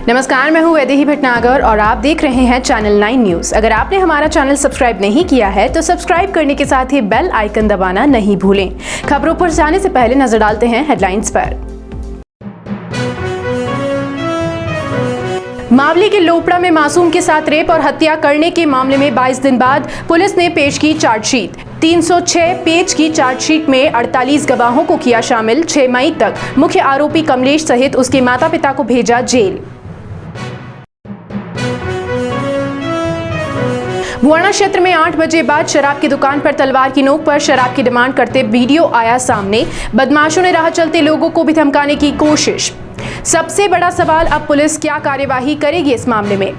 नमस्कार, मैं हूं वैदेही भटनागर और आप देख रहे हैं चैनल 9 न्यूज़। अगर आपने हमारा चैनल सब्सक्राइब नहीं किया है तो सब्सक्राइब करने के साथ ही बेल आइकन दबाना नहीं भूलें। खबरों पर जाने से पहले नजर डालते हैं हेडलाइंस पर। मावली के लोपड़ा में मासूम के साथ रेप और हत्या करने के मामले में 22 दिन बाद पुलिस ने पेश की चार्जशीट। 306 पेज की चार्जशीट में 48 गवाहों को किया शामिल। 6 मई तक मुख्य आरोपी कमलेश सहित उसके माता पिता को भेजा जेल। बुआना क्षेत्र में 8 बजे बाद शराब की दुकान पर तलवार की नोक पर शराब की डिमांड करते वीडियो आया सामने। बदमाशों ने राह चलते लोगों को भी धमकाने की कोशिश। सबसे बड़ा सवाल, अब पुलिस क्या कार्यवाही करेगी इस मामले में।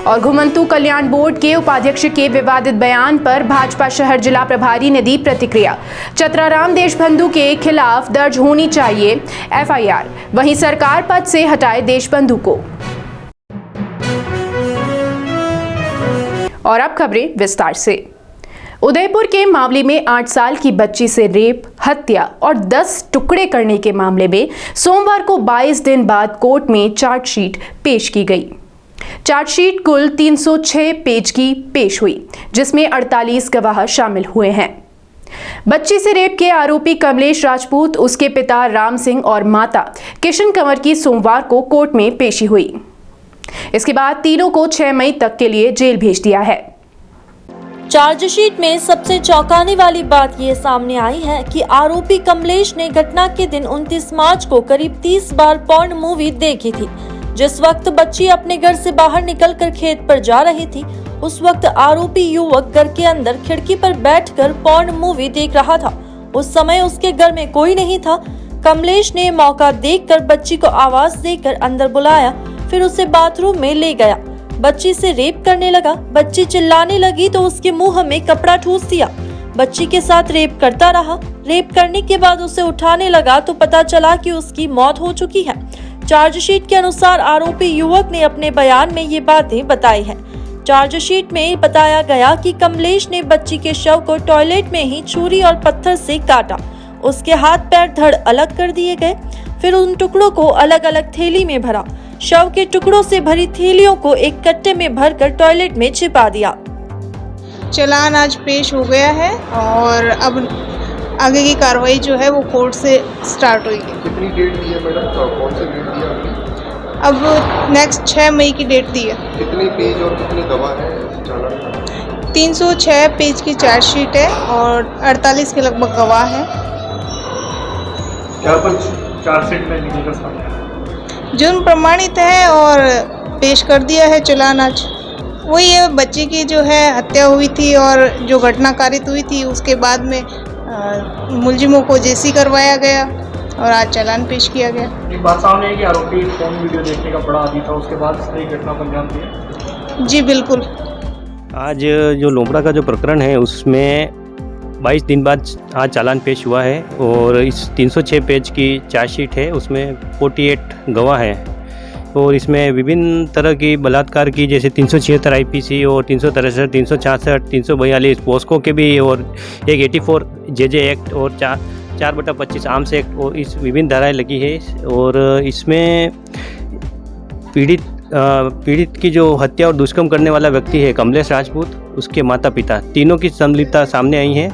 और घुमंतू कल्याण बोर्ड के उपाध्यक्ष के विवादित बयान पर भाजपा शहर जिला प्रभारी ने दी प्रतिक्रिया। चतराराम देशबंधु के खिलाफ दर्ज होनी चाहिए FIR, वहीं सरकार पद से हटाए देशबंधु को। और अब खबरें विस्तार से। उदयपुर के मामले में 8 साल की बच्ची से रेप, हत्या और 10 टुकड़े करने के मामले में सोमवार को 22 दिन बाद कोर्ट में चार्जशीट पेश की गई। चार्जशीट कुल 306 पेज की पेश हुई, जिसमें 48 गवाह शामिल हुए हैं। बच्ची से रेप के आरोपी कमलेश राजपूत, उसके पिता राम सिंह और माता किशन कंवर की सोमवार को कोर्ट में पेशी हुई। इसके बाद तीनों को 6 मई तक के लिए जेल भेज दिया है। चार्जशीट में सबसे चौंकाने वाली बात ये सामने आई है कि आरोपी कमलेश ने घटना के दिन 29 मार्च को करीब 30 बार पॉर्न मूवी देखी थी। जिस वक्त बच्ची अपने घर से बाहर निकलकर खेत पर जा रही थी, उस वक्त आरोपी युवक घर के अंदर खिड़की पर बैठकर पॉर्न मूवी देख रहा था। उस समय उसके घर में कोई नहीं था। कमलेश ने मौका देखकर बच्ची को आवाज देकर अंदर बुलाया, फिर उसे बाथरूम में ले गया। बच्ची से रेप करने लगा। बच्ची चिल्लाने लगी तो उसके मुंह में कपड़ा ठूस दिया। बच्ची के साथ रेप करता रहा। रेप करने के बाद उसे उठाने लगा तो पता चला कि उसकी मौत हो चुकी है। चार्जशीट के अनुसार आरोपी युवक ने अपने बयान में ये बातें बताई है। चार्जशीट में बताया गया कि कमलेश ने बच्ची के शव को टॉयलेट में ही छुरी और पत्थर से काटा। उसके हाथ पैर धड़ अलग कर दिए गए, फिर उन टुकड़ों को अलग अलग थैली में भरा। शव के टुकड़ों से भरी थैलियों को एक कट्टे में भरकर टॉयलेट में छिपा दिया। चालान आज पेश हो गया है और अब आगे की कार्रवाई जो है वो कोर्ट से स्टार्ट होगी। कितनी डेट दी है मैडम? कौन सी डेट दी है आपने? अब नेक्स्ट 6 मई की डेट दी है। कितनी पेज और कितने गवाह हैं चालान? 306 पेज की चार्जशीट है और 48 के लगभग गवाह हैं। क्या कुछ चार्जशीट में निकल कर सामने आया? जुर्म प्रमाणित है और पेश कर दिया है चालान आज। वही है, बच्ची की जो है हत्या हुई थी और जो घटना कारित हुई थी उसके बाद में मुलजिमों को जेसी करवाया गया और आज चालान पेश किया गया। एक बात सामने है कि आरोपी फोन वीडियो देखने का बड़ा आदी था, उसके बाद सही घटना को अंजाम दिया। जी बिल्कुल। आज जो लोपड़ा का जो प्रकरण है उसमें 22 दिन बाद आज चालान पेश हुआ है और इस 306 पेज की चार्जशीट है। उसमें 48 गवाह हैं और इसमें विभिन्न तरह की बलात्कार की, जैसे 376 IPC और 363, 366, 342 पोस्को के भी, और एक 84 JJ एक्ट और 4/25 आर्म्स एक्ट और इस विभिन्न धाराएं लगी है। और इसमें पीड़ित की जो हत्या और दुष्कर्म करने वाला व्यक्ति है कमलेश राजपूत, उसके माता पिता, तीनों की संलिप्तता सामने आई है।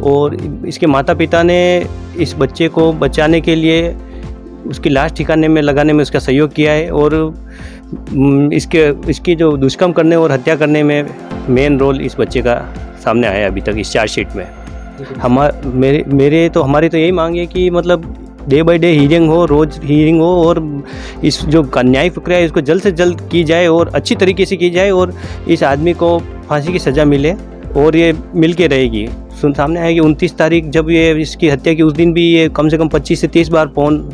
और इसके माता पिता ने इस बच्चे को बचाने के लिए उसकी लाश ठिकाने में लगाने में उसका सहयोग किया है और इसकी जो दुष्कर्म करने और हत्या करने में मेन रोल इस बच्चे का सामने आया अभी तक इस चार्जशीट में। हमारी तो यही मांग है कि मतलब डे बाय डे हियरिंग हो, रोज़ हियरिंग हो और इस जो न्याय प्रक्रिया है इसको जल्द से जल्द की जाए और अच्छी तरीके से की जाए और इस आदमी को फांसी की सज़ा मिले और ये मिल के रहेगी। सामने आया कि 29 तारीख जब ये इसकी हत्या की, उस दिन भी ये कम से कम 25 से 30 बार फोन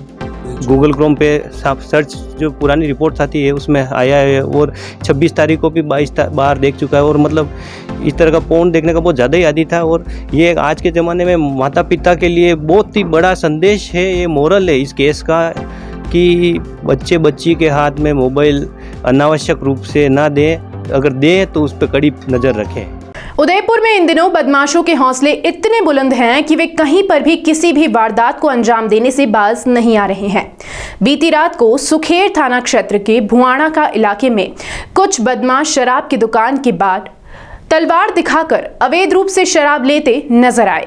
गूगल क्रोम पे सर्च जो पुरानी रिपोर्ट्स आती है उसमें आया है और 26 तारीख को भी 22 बार देख चुका है। और मतलब इस तरह का फोन देखने का बहुत ज़्यादा ही आदी था और ये आज के ज़माने में माता पिता के लिए बहुत ही बड़ा संदेश है, ये मोरल है इस केस का कि बच्ची के हाथ में मोबाइल अनावश्यक रूप से ना दें, अगर दें तो उस पर कड़ी नज़र रखें। उदयपुर में इन दिनों बदमाशों के हौसले इतने बुलंद हैं कि वे कहीं पर भी किसी भी वारदात को अंजाम देने से बाज नहीं आ रहे हैं। बीती रात को सुखेर थाना क्षेत्र के भुआणा का इलाके में कुछ बदमाश शराब की दुकान के बाद तलवार दिखाकर अवैध रूप से शराब लेते नजर आए।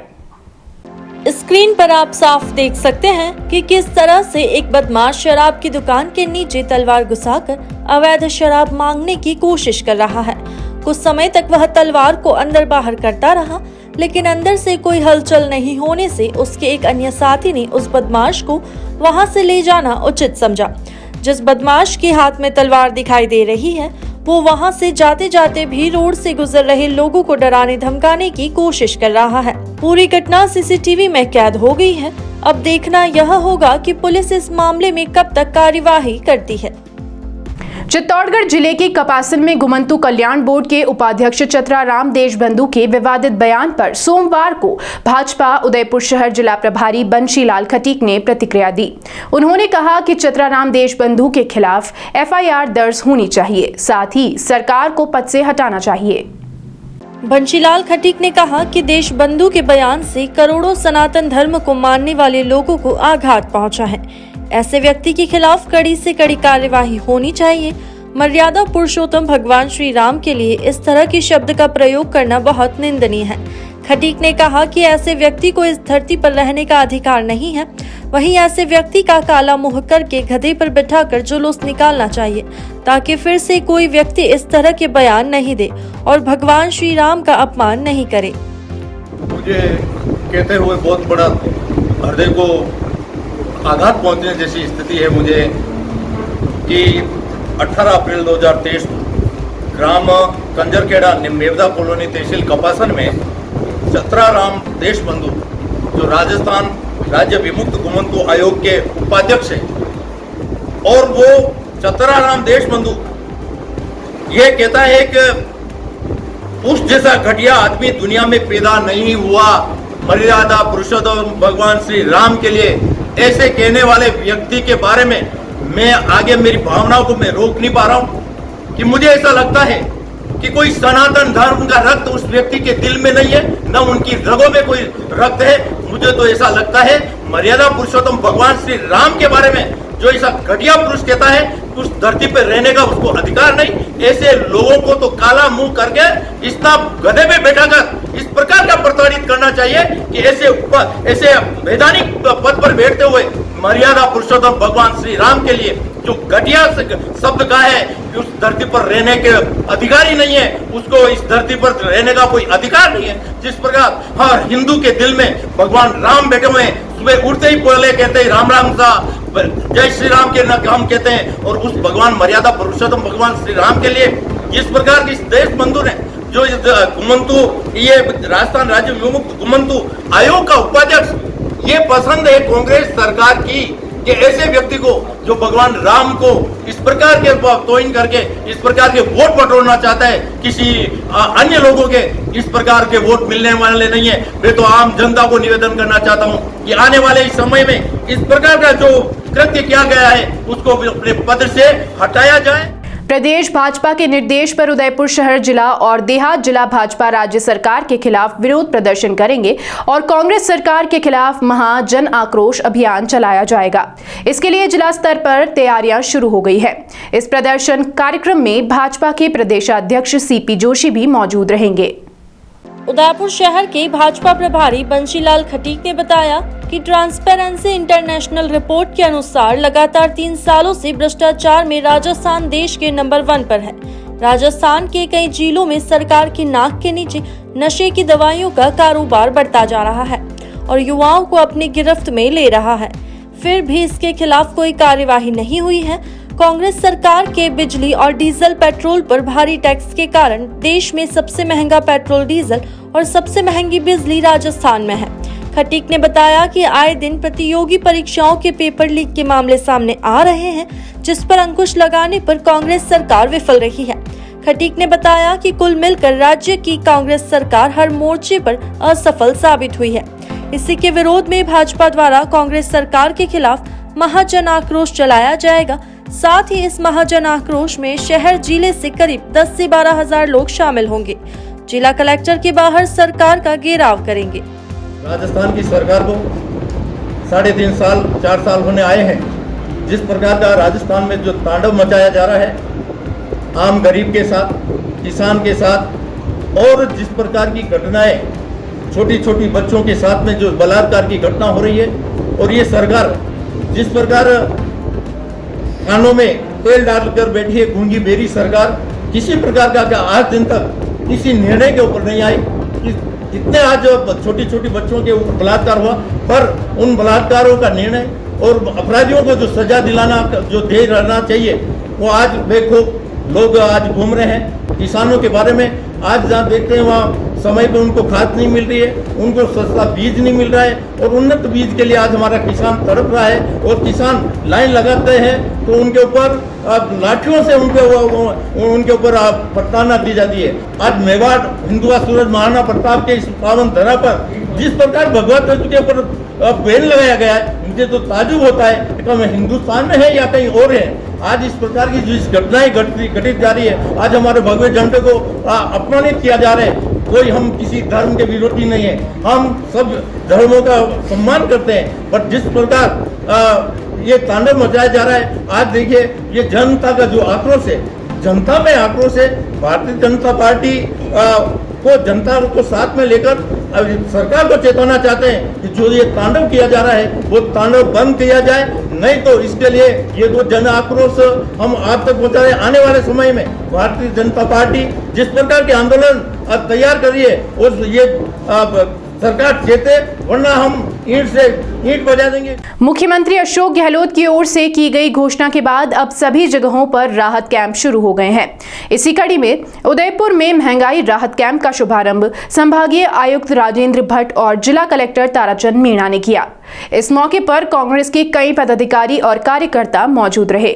स्क्रीन पर आप साफ देख सकते हैं कि किस तरह से एक बदमाश शराब की दुकान के नीचे तलवार घुसाकर अवैध शराब मांगने की कोशिश कर रहा है। कुछ समय तक वह तलवार को अंदर बाहर करता रहा, लेकिन अंदर से कोई हलचल नहीं होने से उसके एक अन्य साथी ने उस बदमाश को वहां से ले जाना उचित समझा। जिस बदमाश के हाथ में तलवार दिखाई दे रही है वो वहां से जाते जाते भी रोड से गुजर रहे लोगों को डराने धमकाने की कोशिश कर रहा है। पूरी घटना सीसीटीवी में कैद हो गई है। अब देखना यह होगा कि पुलिस इस मामले में कब तक कार्यवाही करती है। चित्तौड़गढ़ जिले के कपासन में घुमंतू कल्याण बोर्ड के उपाध्यक्ष चतराराम देशबंधु के विवादित बयान पर सोमवार को भाजपा उदयपुर शहर जिला प्रभारी बंशीलाल खटीक ने प्रतिक्रिया दी। उन्होंने कहा कि चतराराम देशबंधु के खिलाफ एफआईआर दर्ज होनी चाहिए, साथ ही सरकार को पद से हटाना चाहिए। बंशीलाल खटीक ने कहा कि देशबंधु के बयान से करोड़ों सनातन धर्म को मानने वाले लोगों को आघात पहुंचा है। ऐसे व्यक्ति के खिलाफ कड़ी से कड़ी कार्यवाही होनी चाहिए। मर्यादा पुरुषोत्तम भगवान श्री राम के लिए इस तरह के शब्द का प्रयोग करना बहुत निंदनीय है। खटीक ने कहा कि ऐसे व्यक्ति को इस धरती पर रहने का अधिकार नहीं है। वहीं ऐसे व्यक्ति का काला मुंह करके गधे पर बिठाकर जुलूस निकालना चाहिए, ताकि फिर से कोई व्यक्ति इस तरह के बयान नहीं दे और भगवान श्री राम का अपमान नहीं करे। मुझे कहते हुए बहुत बड़ा हृदय को आघात पहुंचने जैसी स्थिति है मुझे कि 18 अप्रैल 2023 ग्राम कंजरखेड़ा निम्बेवदा कॉलोनी तहसील कपासन में चतराराम देशबंधु जो राजस्थान राज्य विमुक्त घुमंतू आयोग के उपाध्यक्ष है, और वो चतराराम देशबंधु ये कहता है कि उस जैसा घटिया आदमी दुनिया में पैदा नहीं हुआ। मर्यादा पुरुषोत्तम भगवान श्री राम के लिए ऐसे कहने वाले व्यक्ति के बारे में मैं आगे मेरी भावनाओं को मैं रोक नहीं पा रहा हूं कि मुझे ऐसा लगता है कि कोई सनातन धर्म का रक्त उस व्यक्ति के दिल में नहीं है, न उनकी रगों में कोई रक्त है। मुझे तो ऐसा लगता है मर्यादा पुरुषोत्तम भगवान श्री राम के बारे में जो ऐसा घटिया पुरुष कहता है उस धरती पर रहने का उसको अधिकार नहीं। ऐसे लोगों को तो काला मुंह करके इतना गधे पे बैठाकर इस प्रकार का प्रताड़ित करना चाहिए कि ऐसे वैधानिक पद पर बैठते हुए मर्यादा पुरुषोत्तम भगवान श्री राम के लिए जो घटिया शब्द का है कि उस धरती पर रहने के अधिकार ही नहीं है, उसको इस धरती पर रहने का कोई अधिकार नहीं है। जिस प्रकार हर हिंदू के दिल में भगवान राम बैठे हुए हैं, सुबह उठते ही पहले कहते हैं राम राम सा जय श्री राम के नाम कहते हैं, और उस भगवान मर्यादा पुरुषोत्तम भगवान श्री राम के लिए जिस प्रकार की देशबंधु ने जो घुमंतू ये राजस्थान राज्य विमुक्त घुमंतू आयोग का उपाध्यक्ष ये पसंद है कांग्रेस सरकार की कि ऐसे व्यक्ति को जो भगवान राम को इस प्रकार के तोहिन करके इस प्रकार के वोट बटोरना चाहता है, किसी अन्य लोगों के इस प्रकार के वोट मिलने वाले नहीं है। मैं तो आम जनता को निवेदन करना चाहता हूं कि आने वाले इस समय में इस प्रकार का जो कृत्य किया गया है उसको अपने पद से हटाया जाए। प्रदेश भाजपा के निर्देश पर उदयपुर शहर जिला और देहात जिला भाजपा राज्य सरकार के खिलाफ विरोध प्रदर्शन करेंगे और कांग्रेस सरकार के खिलाफ महा जन आक्रोश अभियान चलाया जाएगा। इसके लिए जिला स्तर पर तैयारियां शुरू हो गई है। इस प्रदर्शन कार्यक्रम में भाजपा के प्रदेशाध्यक्ष सीपी जोशी भी मौजूद रहेंगे। उदयपुर शहर के भाजपा प्रभारी बंशीलाल खटीक ने बताया कि ट्रांसपेरेंसी इंटरनेशनल रिपोर्ट के अनुसार लगातार 3 सालों से भ्रष्टाचार में राजस्थान देश के नंबर 1 पर है। राजस्थान के कई जिलों में सरकार की नाक के नीचे नशे की दवाइयों का कारोबार बढ़ता जा रहा है और युवाओं को अपनी गिरफ्त में ले रहा है, फिर भी इसके खिलाफ कोई कार्यवाही नहीं हुई है। कांग्रेस सरकार के बिजली और डीजल पेट्रोल पर भारी टैक्स के कारण देश में सबसे महंगा पेट्रोल डीजल और सबसे महंगी बिजली राजस्थान में है। खटीक ने बताया कि आए दिन प्रतियोगी परीक्षाओं के पेपर लीक के मामले सामने आ रहे हैं, जिस पर अंकुश लगाने पर कांग्रेस सरकार विफल रही है। खटीक ने बताया कि कुल मिलकर राज्य की कांग्रेस सरकार हर मोर्चे पर असफल साबित हुई है। इसी के विरोध में भाजपा द्वारा कांग्रेस सरकार के खिलाफ महाजन आक्रोश चलाया जाएगा। साथ ही इस महाजन आक्रोश में शहर जिले से करीब 10 से 12 हजार लोग शामिल होंगे। जिला कलेक्टर के बाहर सरकार का घेराव करेंगे। राजस्थान की सरकार को 3.5 साल 4 साल होने आए हैं। जिस प्रकार का राजस्थान में जो तांडव मचाया जा रहा है आम गरीब के साथ, किसान के साथ, और जिस प्रकार की घटनाएं छोटी छोटी बच्चों के साथ में जो बलात्कार की घटना हो रही है, और ये सरकार जिस प्रकार कानों में तेल डालकर बैठी है, गूंगी बेरी सरकार, किसी प्रकार का आज दिन तक किसी निर्णय के ऊपर नहीं आई। कितने आज छोटी छोटी बच्चों के ऊपर बलात्कार हुआ, पर उन बलात्कारों का निर्णय और अपराधियों को जो सजा दिलाना जो दे रहना चाहिए, वो आज बेखौफ लोग आज घूम रहे हैं। किसानों के बारे में आज जहाँ देखते हैं वहाँ समय पे उनको खाद नहीं मिल रही है, उनको सस्ता बीज नहीं मिल रहा है, और उन्नत बीज के लिए आज हमारा किसान तड़प रहा है। और किसान लाइन लगाते हैं तो उनके ऊपर लाठियों से उनके ऊपर प्रताड़ना दी जाती है। आज मेवाड़ हिंदुआ सूरज महाराणा प्रताप के इस पावन धरा पर जिस प्रकार भगवत ध्वज के ऊपर बैन लगाया गया है, मुझे तो ताजुब होता है कि मैं हिंदुस्तान में है या कहीं और है। आज इस प्रकार की जो घटनाएं घटित जा रही है, आज हमारे भगवे झंडे को अपमानित किया जा रहा है। कोई हम किसी धर्म के विरोधी नहीं है, हम सब धर्मों का सम्मान करते हैं, पर जिस प्रकार ये तांडव मचाया जा रहा है, आज देखिए ये जनता का जो आक्रोश है, जनता में आक्रोश है। भारतीय जनता पार्टी को जनता को साथ में लेकर सरकार को चेताना चाहते हैं कि जो ये तांडव किया जा रहा है वो तांडव बंद किया जाए, नहीं तो इसके लिए ये जो जन आक्रोश हम आप तक पहुंचा रहे। आने वाले समय में भारतीय जनता पार्टी जिस प्रकार के आंदोलन तैयार कर रही है, उस ये सरकार चेते, वरना हम ईंट बजा देंगे। मुख्यमंत्री अशोक गहलोत की ओर से की गई घोषणा के बाद अब सभी जगहों पर राहत कैंप शुरू हो गए हैं। इसी कड़ी में उदयपुर में महंगाई राहत कैंप का शुभारंभ संभागीय आयुक्त राजेंद्र भट्ट और जिला कलेक्टर ताराचंद मीणा ने किया। इस मौके पर कांग्रेस के कई पदाधिकारी और कार्यकर्ता मौजूद रहे।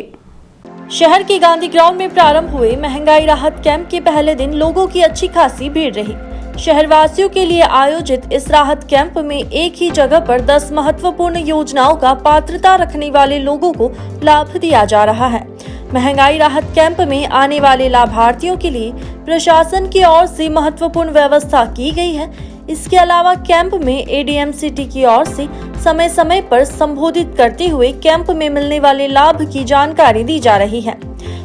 शहर के गांधी ग्राउंड में प्रारंभ हुए महंगाई राहत कैंप के पहले दिन लोगों की अच्छी खासी भीड़ रही। शहरवासियों के लिए आयोजित इस राहत कैंप में एक ही जगह पर 10 महत्वपूर्ण योजनाओं का पात्रता रखने वाले लोगों को लाभ दिया जा रहा है। महंगाई राहत कैंप में आने वाले लाभार्थियों के लिए प्रशासन की ओर से महत्वपूर्ण व्यवस्था की गई है। इसके अलावा कैंप में एडीएम सिटी की ओर से समय समय पर संबोधित करते हुए कैंप में मिलने वाले लाभ की जानकारी दी जा रही है।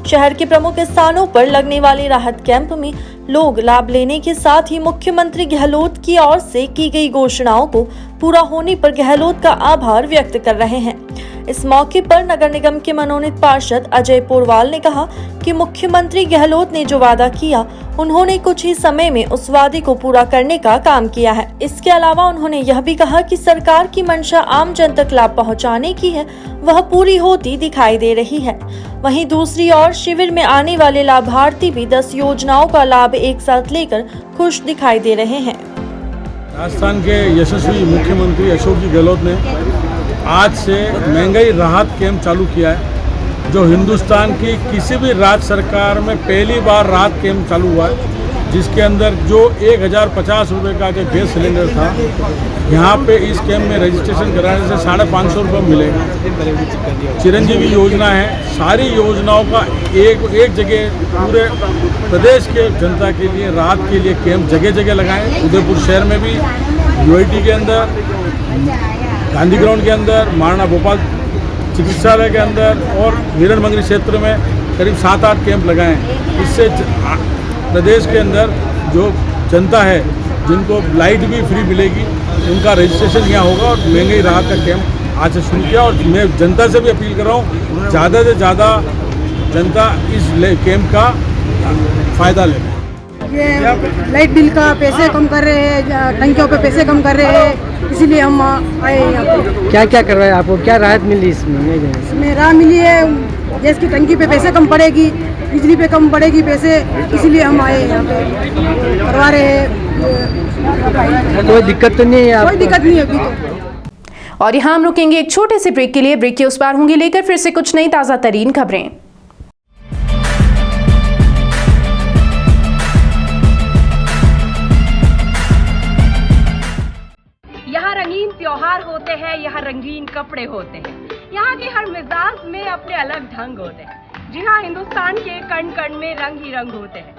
शहर के प्रमुख स्थानों पर लगने वाले राहत कैंप में लोग लाभ लेने के साथ ही मुख्यमंत्री गहलोत की ओर से की गई घोषणाओं को पूरा होने पर गहलोत का आभार व्यक्त कर रहे हैं। इस मौके पर नगर निगम के मनोनीत पार्षद अजय पोरवाल ने कहा कि मुख्यमंत्री गहलोत ने जो वादा किया, उन्होंने कुछ ही समय में उस वादे को पूरा करने का काम किया है। इसके अलावा उन्होंने यह भी कहा कि सरकार की मंशा आम जन तक लाभ पहुंचाने की है, वह पूरी होती दिखाई दे रही है। वहीं दूसरी ओर शिविर में आने वाले लाभार्थी भी 10 योजनाओं का लाभ एक साथ लेकर खुश दिखाई दे रहे हैं। राजस्थान के यशस्वी मुख्यमंत्री अशोक जी गहलोत ने आज से महंगाई राहत कैंप चालू किया है, जो हिंदुस्तान की किसी भी राज्य सरकार में पहली बार राहत कैंप चालू हुआ है, जिसके अंदर जो 1050 रुपये का जो गैस सिलेंडर था, यहाँ पे इस कैंप में रजिस्ट्रेशन कराने से 550 रुपये मिलेगा। चिरंजीवी योजना है, सारी योजनाओं का एक जगह पूरे प्रदेश के जनता के लिए राहत के लिए कैंप जगह जगह लगाएं। उदयपुर शहर में भी यूआईटी के अंदर, गांधी ग्राउंड के अंदर, महाराणा भोपाल चिकित्सालय के अंदर और हिरण मंगरी क्षेत्र में करीब 7-8 कैंप लगाएं। इससे प्रदेश के अंदर जो जनता है, जिनको लाइट भी फ्री मिलेगी, उनका रजिस्ट्रेशन यहाँ होगा और महंगाई राहत का कैंप आज से शुरू किया। और मैं जनता से भी अपील कर रहा हूँ, ज़्यादा से ज़्यादा जनता इस कैंप का फ़ायदा ले। ये लाइट बिल का पैसे कम कर रहे हैं, टंकियों पे पैसे कम कर रहे हैं, इसीलिए हम आए यहाँ पे। क्या क्या कर रहे हैं आपको, क्या राहत मिली इसमें राहत मिली है, गैस की टंकी पे पैसे कम पड़ेगी, बिजली पे कम पड़ेगी पैसे, इसीलिए हम आए यहाँ पे करवा रहे हैं। कोई दिक्कत तो नहीं है? कोई दिक्कत नहीं है अभी तो। और यहाँ हम रुकेंगे एक छोटे से ब्रेक के लिए। ब्रेक के उस पार होंगे लेकर फिर से कुछ नई ताज़ा तरीन खबरें। यहाँ रंगीन त्योहार होते हैं, यहाँ रंगीन कपड़े होते हैं, यहाँ के हर मिजाज में अपने अलग ढंग होते हैं। जी हाँ, हिंदुस्तान के कण कण में रंग ही रंग होते हैं।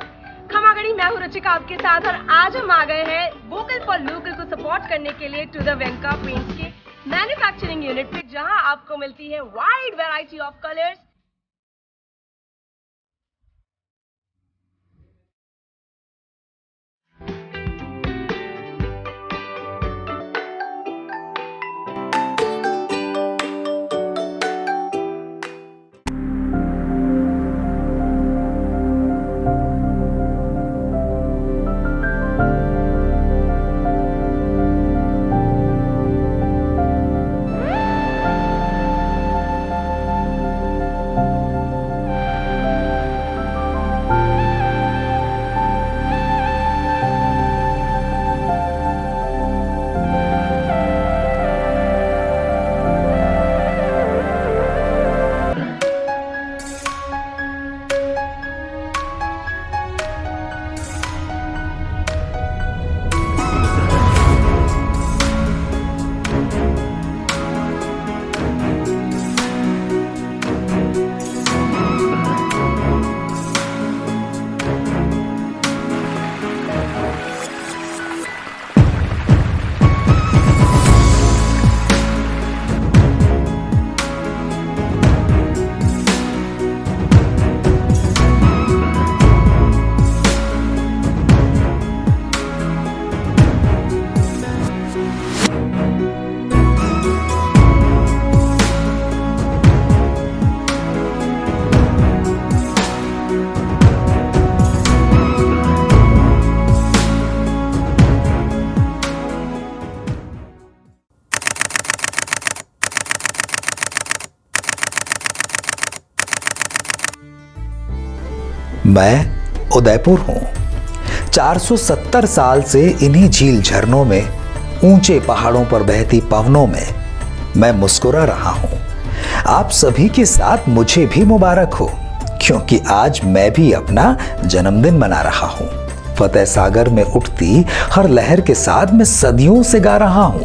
खमागड़ी, मैं हूँ रुचिका आपके साथ और आज हम आ गए हैं वोकल फॉर लोकल को सपोर्ट करने के लिए टू द वेंका पेंट्स के मैन्युफैक्चरिंग यूनिट पे, जहां आपको मिलती है वाइड वैरायटी ऑफ कलर्स। मैं उदयपुर हूँ। 470 साल से इन्हीं झील झरनों में, ऊंचे पहाड़ों पर बहती पवनों में मैं मुस्कुरा रहा हूँ। आप सभी के साथ मुझे भी मुबारक हो, क्योंकि आज मैं भी अपना जन्मदिन मना रहा हूँ। फतेह सागर में उठती हर लहर के साथ मैं सदियों से गा रहा हूँ।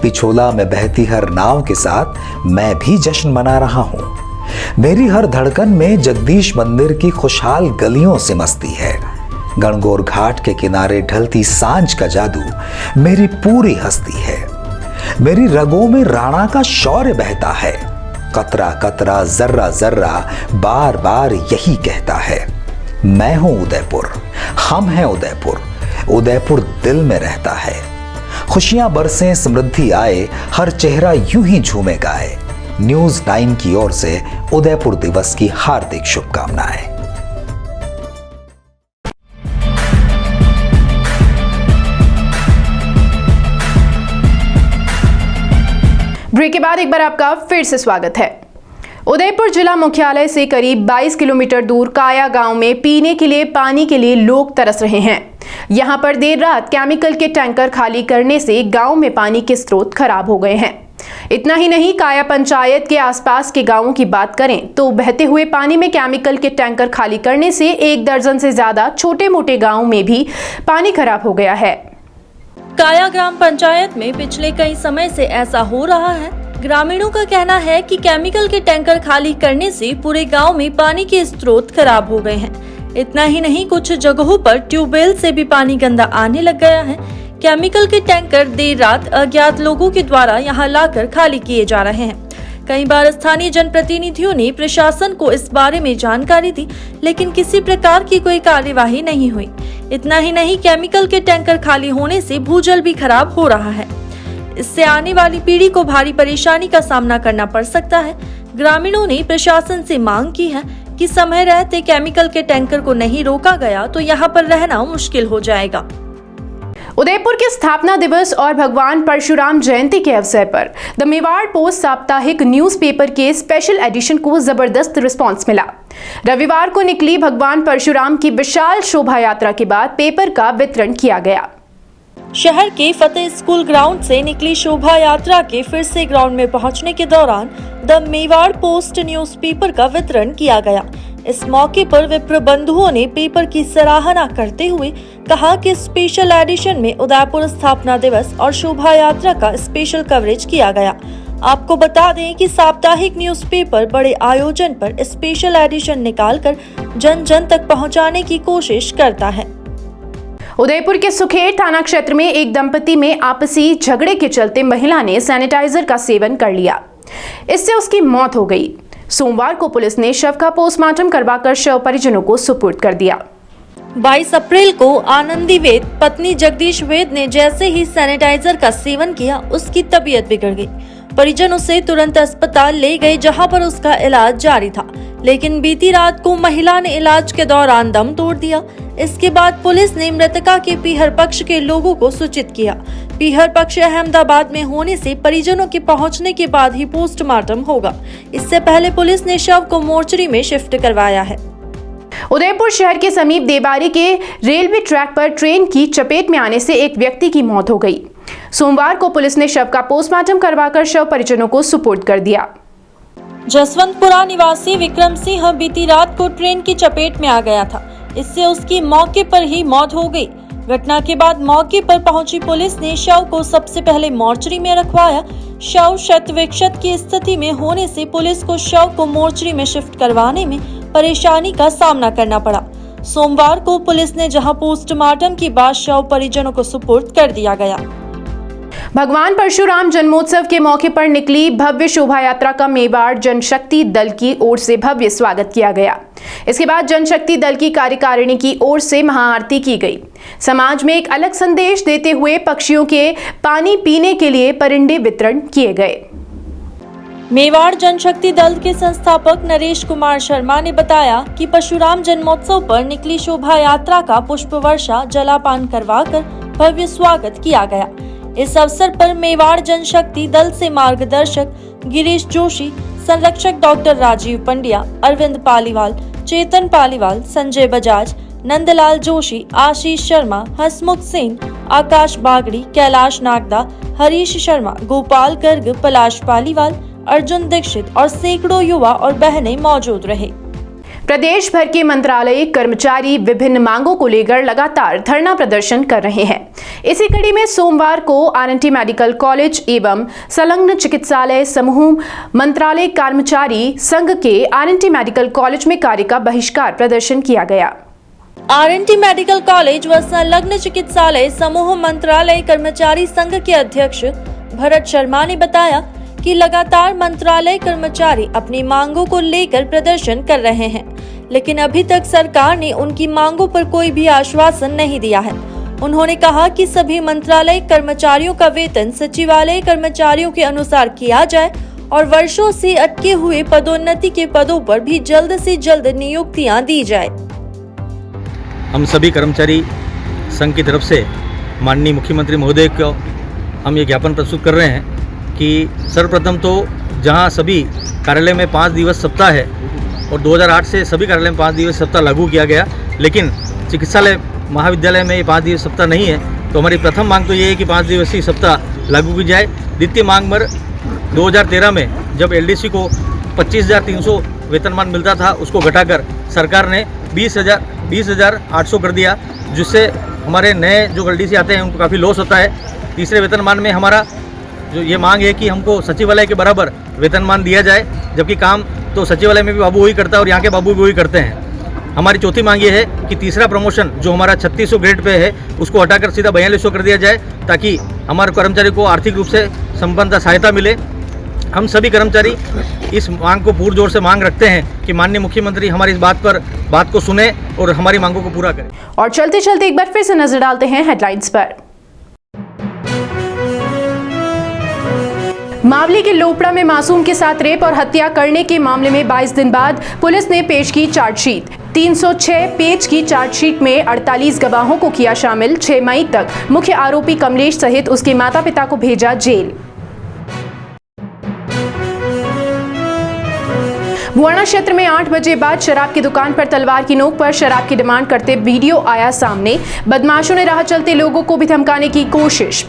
पिछोला में बहती हर नाव के साथ मैं भी जश्न मना रहा हूँ। मेरी हर धड़कन में जगदीश मंदिर की खुशहाल गलियों से मस्ती है। गणगौर घाट के किनारे ढलती सांझ का जादू मेरी पूरी हस्ती है। मेरी रगों में राणा का शौर्य बहता है। कतरा कतरा, जर्रा जर्रा, बार बार यही कहता है, मैं हूं उदयपुर, हम हैं उदयपुर, उदयपुर दिल में रहता है। खुशियां बरसें, समृद्धि आए, हर चेहरा यूं ही झूमे गाए। न्यूज़ 9 की ओर से उदयपुर दिवस की हार्दिक शुभकामनाएं। ब्रेक के बाद एक बार आपका फिर से स्वागत है। उदयपुर जिला मुख्यालय से करीब 22 किलोमीटर दूर काया गांव में पीने के लिए पानी के लिए लोग तरस रहे हैं। यहां पर देर रात केमिकल के टैंकर खाली करने से गांव में पानी के स्रोत खराब हो गए हैं। इतना ही नहीं, काया पंचायत के आसपास के गांवों की बात करें तो बहते हुए पानी में केमिकल के टैंकर खाली करने से 1 दर्जन से ज्यादा छोटे मोटे गांवों में भी पानी खराब हो गया है। काया ग्राम पंचायत में पिछले कई समय से ऐसा हो रहा है। ग्रामीणों का कहना है कि केमिकल के टैंकर खाली करने से पूरे गांव में पानी के स्रोत खराब हो गए हैं। इतना ही नहीं, कुछ जगहों पर ट्यूबवेल से भी पानी गंदा आने लग गया है। केमिकल के टैंकर देर रात अज्ञात लोगों के द्वारा यहां लाकर खाली किए जा रहे हैं। कई बार स्थानीय जनप्रतिनिधियों ने प्रशासन को इस बारे में जानकारी दी, लेकिन किसी प्रकार की कोई कार्यवाही नहीं हुई। इतना ही नहीं, केमिकल के टैंकर खाली होने से भूजल भी खराब हो रहा है। इससे आने वाली पीढ़ी को भारी परेशानी का सामना करना पड़ सकता है। ग्रामीणों ने प्रशासन से मांग की है कि समय रहते केमिकल के टैंकर को नहीं रोका गया तो यहाँ पर रहना मुश्किल हो जाएगा। उदयपुर के स्थापना दिवस और भगवान परशुराम जयंती के अवसर पर द मेवाड़ पोस्ट साप्ताहिक न्यूज़पेपर के स्पेशल एडिशन को जबरदस्त रिस्पांस मिला। रविवार को निकली भगवान परशुराम की विशाल शोभा यात्रा के बाद पेपर का वितरण किया गया। शहर के फतेह स्कूल ग्राउंड से निकली शोभा यात्रा के फिर से ग्राउंड में पहुंचने के दौरान द मेवाड़ पोस्ट न्यूज़पेपर का वितरण किया गया। इस मौके पर विप्र बंधुओं ने पेपर की सराहना करते हुए कहा कि स्पेशल एडिशन में उदयपुर स्थापना दिवस और शोभा यात्रा का स्पेशल कवरेज किया गया। आपको बता दें कि साप्ताहिक न्यूज़पेपर बड़े आयोजन पर स्पेशल एडिशन निकालकर जन जन तक पहुंचाने की कोशिश करता है। उदयपुर के सुखेर थाना क्षेत्र में एक दंपति में आपसी झगड़े के चलते महिला ने सैनिटाइजर का सेवन कर लिया। इससे उसकी मौत हो गई। सोमवार को पुलिस ने शव का पोस्टमार्टम करवाकर शव परिजनों को सुपुर्द कर दिया। 22 अप्रैल को आनंदी वेद पत्नी जगदीश वेद ने जैसे ही सैनिटाइजर का सेवन किया, उसकी तबीयत बिगड़ गई। परिजन उसे तुरंत अस्पताल ले गए, जहां पर उसका इलाज जारी था, लेकिन बीती रात को महिला ने इलाज के दौरान दम तोड़ दिया। इसके बाद पुलिस ने मृतका के पीहर पक्ष के लोगों को सूचित किया। पीहर पक्ष अहमदाबाद में होने से परिजनों के पहुंचने के बाद ही पोस्टमार्टम होगा। इससे पहले पुलिस ने शव को मोर्चरी में शिफ्ट करवाया है। उदयपुर शहर के समीप देवारी के रेलवे ट्रैक पर ट्रेन की चपेट में आने से एक व्यक्ति की मौत हो गई। सोमवार को पुलिस ने शव का पोस्टमार्टम करवाकर शव परिजनों को सुपुर्द कर दिया। जसवंतपुरा निवासी विक्रम सिंह बीती रात को ट्रेन की चपेट में आ गया था। इससे उसकी मौके पर ही मौत हो गई। घटना के बाद मौके पर पहुंची पुलिस ने शव को सबसे पहले मोर्चरी में रखवाया। शव शत विक्षत की स्थिति में होने से पुलिस को शव को मोर्चरी में शिफ्ट करवाने में परेशानी का सामना करना पड़ा। सोमवार को पुलिस ने जहां पोस्टमार्टम के बाद शव परिजनों को सुपुर्द कर दिया गया। भगवान परशुराम जन्मोत्सव के मौके पर निकली भव्य शोभा यात्रा का मेवाड़ जनशक्ति दल की ओर से भव्य स्वागत किया गया। इसके बाद जनशक्ति दल की कार्यकारिणी की ओर से महाआरती की गई। समाज में एक अलग संदेश देते हुए पक्षियों के पानी पीने के लिए परिंदे वितरण किए गए। मेवाड़ जनशक्ति दल के संस्थापक नरेश कुमार शर्मा ने बताया कि परशुराम जन्मोत्सव पर निकली शोभा यात्रा का पुष्प वर्षा जलापान करवाकर भव्य स्वागत किया गया। इस अवसर पर मेवाड़ जनशक्ति दल से मार्गदर्शक गिरीश जोशी, संरक्षक डॉक्टर राजीव पंड्या, अरविंद पालीवाल, चेतन पालीवाल, संजय बजाज, नंदलाल जोशी, आशीष शर्मा, हसमुख सेन, आकाश बागड़ी, कैलाश नागदा, हरीश शर्मा, गोपाल गर्ग, पलाश पालीवाल, अर्जुन दीक्षित और सैकड़ों युवा और बहनें मौजूद रहे। प्रदेश भर के मंत्रालय कर्मचारी विभिन्न मांगों को लेकर लगातार धरना प्रदर्शन कर रहे हैं। इसी कड़ी में सोमवार को आरएनटी मेडिकल कॉलेज एवं संलग्न चिकित्सालय समूह मंत्रालय कर्मचारी संघ के आरएनटी मेडिकल कॉलेज में कार्य का बहिष्कार प्रदर्शन किया गया। आरएनटी मेडिकल कॉलेज व संलग्न चिकित्सालय समूह मंत्रालय कर्मचारी संघ के अध्यक्ष भरत शर्मा ने बताया कि लगातार मंत्रालय कर्मचारी अपनी मांगों को लेकर प्रदर्शन कर रहे हैं, लेकिन अभी तक सरकार ने उनकी मांगों पर कोई भी आश्वासन नहीं दिया है। उन्होंने कहा कि सभी मंत्रालय कर्मचारियों का वेतन सचिवालय कर्मचारियों के अनुसार किया जाए और वर्षों से अटके हुए पदोन्नति के पदों पर भी जल्द से जल्द नियुक्तियां दी जाए। हम सभी कर्मचारी संघ की तरफ से माननीय मुख्यमंत्री महोदय को हम ये ज्ञापन प्रस्तुत कर रहे हैं कि सर्वप्रथम तो जहां सभी कार्यालय में 5 दिवस सप्ताह है और 2008 से सभी कार्यालय में 5 दिवस सप्ताह लागू किया गया, लेकिन चिकित्सालय महाविद्यालय में ये 5 दिवस सप्ताह नहीं है। तो हमारी प्रथम मांग तो ये है कि 5 दिवसीय सप्ताह लागू की जाए। द्वितीय मांग पर 2013 में जब एलडीसी को 25,300 वेतनमान मिलता था, उसको घटाकर सरकार ने 20,800 कर दिया, जिससे हमारे नए जो एलडीसी आते हैं उनको काफ़ी लॉस होता है। तीसरे वेतनमान में हमारा जो ये मांग है कि हमको सचिवालय के बराबर वेतनमान दिया जाए, जबकि काम तो सचिवालय में भी बाबू वही करता है और यहाँ के बाबू भी वही करते हैं। हमारी चौथी मांग ये है कि तीसरा प्रमोशन जो हमारा 3600 ग्रेड पे है उसको हटाकर सीधा 4200 कर दिया जाए, ताकि हमारे कर्मचारी को आर्थिक रूप से संपन्नता सहायता मिले। हम सभी कर्मचारी इस मांग को पुरजोर से मांग रखते हैं कि माननीय मुख्यमंत्री हमारी इस बात को सुने और हमारी मांगों को पूरा करें। और चलते चलते एक बार फिर से नजर डालते हैं हेडलाइंस पर। मावली के लोपड़ा में मासूम के साथ रेप और हत्या करने के मामले में 22 दिन बाद पुलिस ने पेश की चार्जशीट। 306 पेज की चार्जशीट में 48 गवाहों को किया शामिल। 6 मई तक मुख्य आरोपी कमलेश सहित उसके माता पिता को भेजा जेल। बुआना क्षेत्र में 8 बजे बाद शराब की दुकान पर तलवार की नोक पर शराब की डिमांड करते वीडियो आया सामने। बदमाशों ने राह चलते लोगों को भी धमकाने की कोशिश।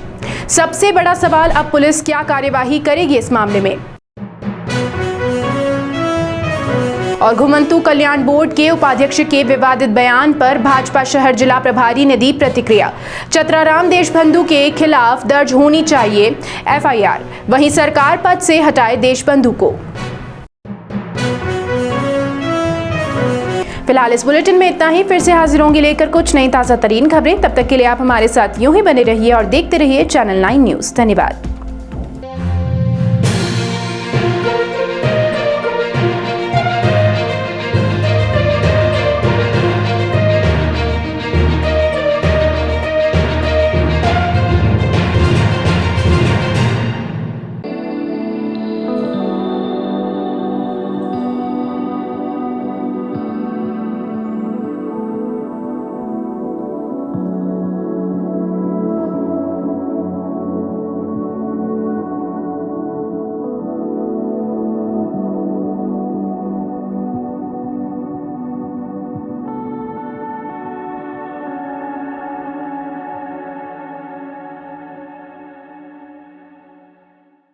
सबसे बड़ा सवाल, अब पुलिस क्या कार्यवाही करेगी इस मामले में। और घुमंतू कल्याण बोर्ड के उपाध्यक्ष के विवादित बयान पर भाजपा शहर जिला प्रभारी ने दी प्रतिक्रिया। चतराराम देशबंधु के खिलाफ दर्ज होनी चाहिए FIR, वहीं सरकार पद से हटाए देशबंधु को। फिलहाल इस बुलेटिन में इतना ही। फिर से हाजिर होंगे लेकर कुछ नई ताज़ा तरीन खबरें। तब तक के लिए आप हमारे साथ यूं ही बने रहिए और देखते रहिए चैनल 9 न्यूज़। धन्यवाद।